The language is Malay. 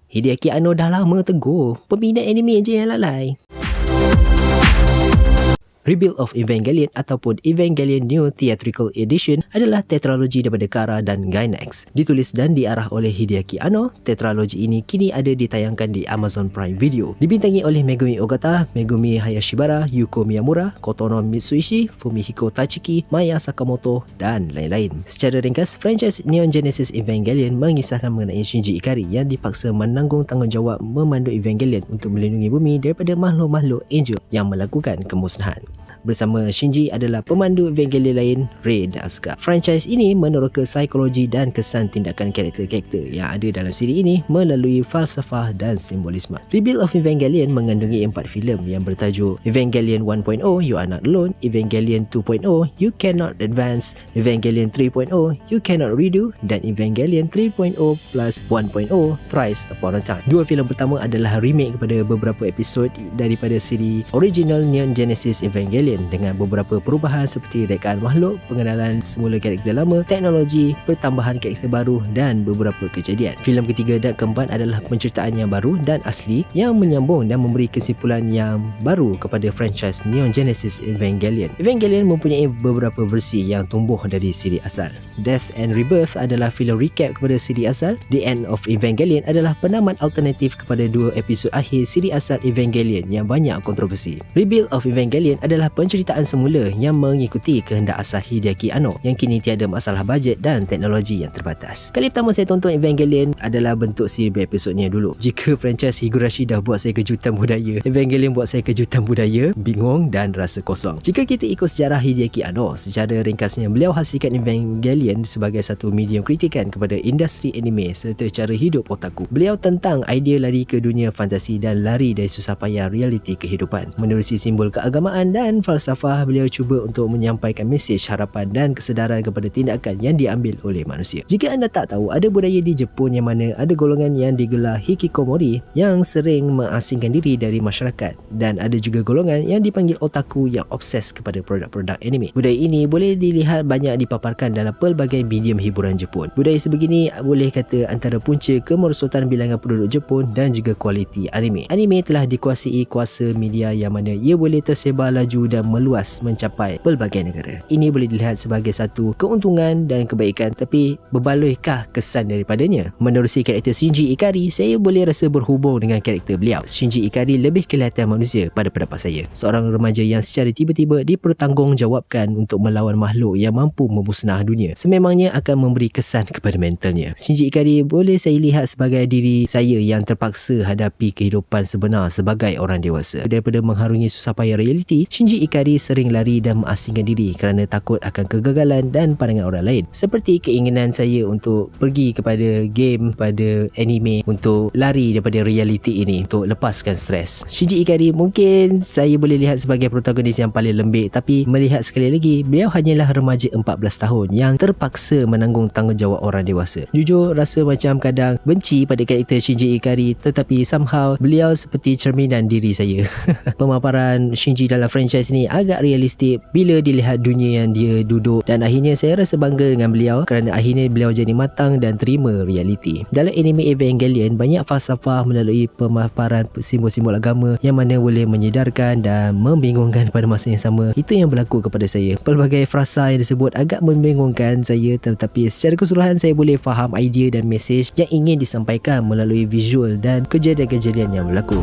Hideaki Anno dah lama tegur, peminat anime je yang lalai. Rebuild of Evangelion ataupun Evangelion New Theatrical Edition adalah tetralogi daripada Kara dan Gainax. Ditulis dan diarah oleh Hideaki Anno, tetralogi ini kini ada ditayangkan di Amazon Prime Video. Dibintangi oleh Megumi Ogata, Megumi Hayashibara, Yuko Miyamura, Kotono Mitsuishi, Fumihiko Tachiki, Maya Sakamoto dan lain-lain. Secara ringkas, franchise Neon Genesis Evangelion mengisahkan mengenai Shinji Ikari yang dipaksa menanggung tanggungjawab memandu Evangelion untuk melindungi bumi daripada makhluk-makhluk Angel yang melakukan kemusnahan. Bersama Shinji adalah pemandu Evangelion lain, Rei dan Asuka. Franchise ini meneroka psikologi dan kesan tindakan karakter-karakter yang ada dalam siri ini melalui falsafah dan simbolisme. Rebuild of Evangelion mengandungi 4 filem yang bertajuk Evangelion 1.0, You Are Not Alone, Evangelion 2.0, You Cannot Advance, Evangelion 3.0, You Cannot Redo dan Evangelion 3.0 plus 1.0, Thrice Upon a Time. Dua filem pertama adalah remake kepada beberapa episod daripada siri original Neon Genesis Evangelion dengan beberapa perubahan seperti rekaan makhluk, pengenalan semula karakter lama, teknologi, pertambahan karakter baru dan beberapa kejadian. Filem ketiga dan keempat adalah penceritaan yang baru dan asli yang menyambung dan memberi kesimpulan yang baru kepada franchise Neon Genesis Evangelion. Evangelion mempunyai beberapa versi yang tumbuh dari siri asal. Death and Rebirth adalah filem recap kepada siri asal. The End of Evangelion adalah penamat alternatif kepada dua episod akhir siri asal Evangelion yang banyak kontroversi. Rebuild of Evangelion adalah penceritaan semula yang mengikuti kehendak asal Hideaki Anno yang kini tiada masalah bajet dan teknologi yang terbatas. Kali pertama saya tonton Evangelion adalah bentuk siri berepisodnya dulu. Jika franchise Higurashi dah buat saya kejutan budaya, Evangelion buat saya kejutan budaya, bingung dan rasa kosong. Jika kita ikut sejarah Hideaki Anno, secara ringkasnya beliau hasilkan Evangelion sebagai satu medium kritikan kepada industri anime serta cara hidup otaku. Beliau tentang idea lari ke dunia fantasi dan lari dari susah payah realiti kehidupan. Menerusi simbol keagamaan dan falsafah, beliau cuba untuk menyampaikan mesej harapan dan kesedaran kepada tindakan yang diambil oleh manusia. Jika anda tak tahu, ada budaya di Jepun yang mana ada golongan yang digelar hikikomori yang sering mengasingkan diri dari masyarakat, dan ada juga golongan yang dipanggil otaku yang obses kepada produk-produk anime. Budaya ini boleh dilihat banyak dipaparkan dalam pelbagai medium hiburan Jepun. Budaya sebegini boleh kata antara punca kemerosotan bilangan penduduk Jepun dan juga kualiti anime. Anime telah dikuasai kuasa media yang mana ia boleh tersebar laju dan meluas mencapai pelbagai negara. Ini boleh dilihat sebagai satu keuntungan dan kebaikan, tapi berbaloikah kesan daripadanya? Menerusi karakter Shinji Ikari, saya boleh rasa berhubung dengan karakter beliau. Shinji Ikari lebih kelihatan manusia pada pendapat saya. Seorang remaja yang secara tiba-tiba dipertanggungjawabkan untuk melawan makhluk yang mampu memusnah dunia, sememangnya akan memberi kesan kepada mentalnya. Shinji Ikari boleh saya lihat sebagai diri saya yang terpaksa hadapi kehidupan sebenar sebagai orang dewasa. Daripada mengharungi susah payah realiti, Shinji Ikari sering lari dan mengasingkan diri kerana takut akan kegagalan dan pandangan orang lain. Seperti keinginan saya untuk pergi kepada game, pada anime, untuk lari daripada realiti ini, untuk lepaskan stres. Shinji Ikari mungkin saya boleh lihat sebagai protagonis yang paling lembik, tapi melihat sekali lagi, beliau hanyalah remaja 14 tahun yang terpaksa menanggung tanggungjawab orang dewasa. Jujur, rasa macam kadang benci pada karakter Shinji Ikari, tetapi somehow beliau seperti cerminan diri saya. Pemaparan Shinji dalam franchise ni agak realistik bila dilihat dunia yang dia duduk, dan akhirnya saya rasa bangga dengan beliau kerana akhirnya beliau jadi matang dan terima realiti. Dalam anime Evangelion, banyak falsafah melalui pemaparan simbol-simbol agama yang mana boleh menyedarkan dan membingungkan pada masa yang sama. Itu yang berlaku kepada saya. Pelbagai frasa yang disebut agak membingungkan saya, tetapi secara keseluruhan saya boleh faham idea dan mesej yang ingin disampaikan melalui visual dan kejadian-kejadian yang berlaku.